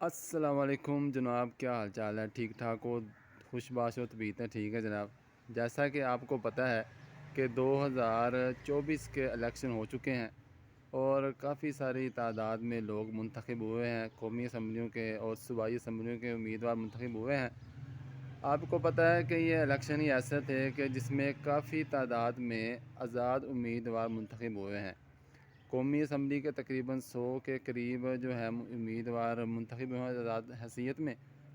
السلام علیکم جناب، کیا حال چال ہے؟ ٹھیک ٹھاک ہو؟ خوش باش ہو؟ طبیعتیں ٹھیک ہے جناب؟ جیسا کہ آپ کو پتہ ہے کہ 2024 کے الیکشن ہو چکے ہیں اور کافی ساری تعداد میں لوگ منتخب ہوئے ہیں، قومی اسمبلیوں کے اور صوبائی اسمبلیوں کے امیدوار منتخب ہوئے ہیں۔ آپ کو پتہ ہے کہ یہ الیکشن ہی ایسے تھے کہ جس میں کافی تعداد میں آزاد امیدوار منتخب ہوئے ہیں۔ قومی اسمبلی کے تقریباً 100 کے قریب جو ہے امیدوار منتخب ہوئے ہیں آزاد حیثیت میں،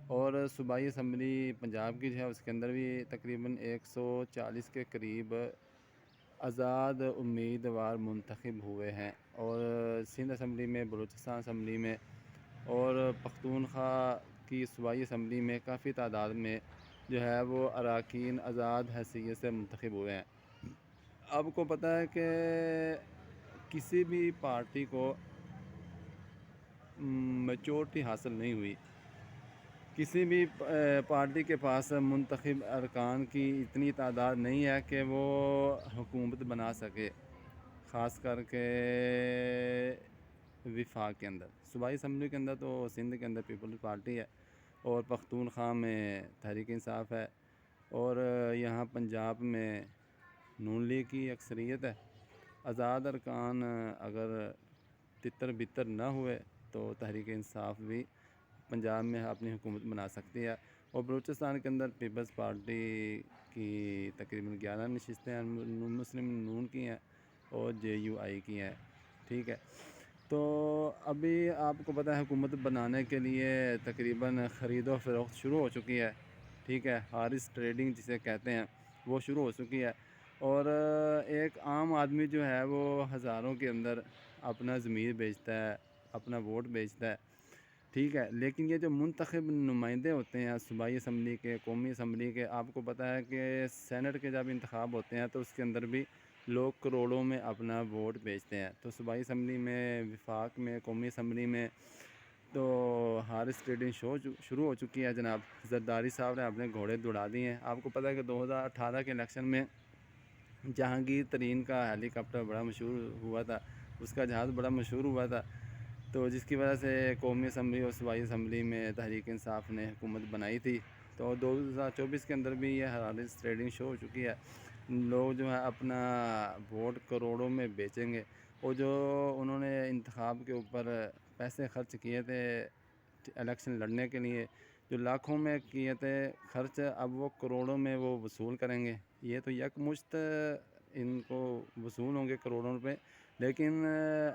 اور صوبائی اسمبلی پنجاب کی جو ہے اس کے اندر بھی تقریباً 140 کے قریب آزاد امیدوار منتخب ہوئے ہیں، اور سندھ اسمبلی میں، بلوچستان اسمبلی میں اور پختونخوا کی صوبائی اسمبلی میں کافی تعداد میں جو ہے وہ اراکین آزاد حیثیت سے منتخب ہوئے ہیں۔ آپ کو پتہ ہے کہ کسی بھی پارٹی کو میجورٹی حاصل نہیں ہوئی، کسی بھی پارٹی کے پاس منتخب ارکان کی اتنی تعداد نہیں ہے کہ وہ حکومت بنا سکے، خاص کر کے وفاق کے اندر۔ صوبائی اسمبلی کے اندر تو سندھ کے اندر پیپلز پارٹی ہے، اور پختونخوا میں تحریک انصاف ہے، اور یہاں پنجاب میں نون لیگ کی اکثریت ہے۔ آزاد ارکان اگر تتر بتر نہ ہوئے تو تحریک انصاف بھی پنجاب میں اپنی حکومت بنا سکتی ہے، اور بلوچستان کے اندر پیپلز پارٹی کی تقریباً 11 نشستیں ہیں، مسلم نون کی ہیں اور JUI کی ہیں، ٹھیک ہے۔ تو ابھی آپ کو پتہ ہے حکومت بنانے کے لیے تقریباً خرید و فروخت شروع ہو چکی ہے، ٹھیک ہے، ہارس ٹریڈنگ جسے کہتے ہیں وہ شروع ہو چکی ہے، اور ایک عام آدمی جو ہے وہ ہزاروں کے اندر اپنا ضمیر بیچتا ہے، اپنا ووٹ بیچتا ہے، ٹھیک ہے۔ لیکن یہ جو منتخب نمائندے ہوتے ہیں صوبائی اسمبلی کے، قومی اسمبلی کے، آپ کو پتہ ہے کہ سینٹ کے جب انتخاب ہوتے ہیں تو اس کے اندر بھی لوگ کروڑوں میں اپنا ووٹ بیچتے ہیں۔ تو صوبائی اسمبلی میں، وفاق میں، قومی اسمبلی میں تو ہارس ٹریڈنگ شروع ہو چکی ہے جناب۔ زرداری صاحب نے اپنے گھوڑے دوڑا دیے ہیں۔ آپ کو پتہ ہے کہ 2018 کے الیکشن میں جہانگیر ترین کا ہیلی کاپٹر بڑا مشہور ہوا تھا، اس کا جہاز بڑا مشہور ہوا تھا، تو جس کی وجہ سے قومی اسمبلی اور صوبائی اسمبلی میں تحریک انصاف نے حکومت بنائی تھی۔ تو 2024 کے اندر بھی یہ ہارس ٹریڈنگ شروع ہو چکی ہے، لوگ جو ہے اپنا ووٹ کروڑوں میں بیچیں گے، اور جو انہوں نے انتخاب کے اوپر پیسے خرچ کیے تھے الیکشن لڑنے کے لیے، جو لاکھوں میں کیے تھے خرچ، اب وہ کروڑوں میں وہ وصول کریں گے۔ یہ تو یکمشت ان کو وصول ہوں گے کروڑوں روپے، لیکن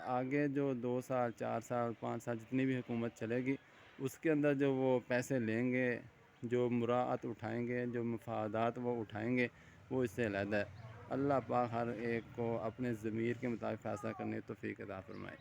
آگے جو 2 سال، 4 سال، 5 سال جتنی بھی حکومت چلے گی اس کے اندر جو وہ پیسے لیں گے، جو مراعات اٹھائیں گے، جو مفادات وہ اٹھائیں گے، وہ اس سے علیحدہ ہے۔ اللہ پاک ہر ایک کو اپنے ضمیر کے مطابق فیصلہ کرنے کی توفیق عطا فرمائے۔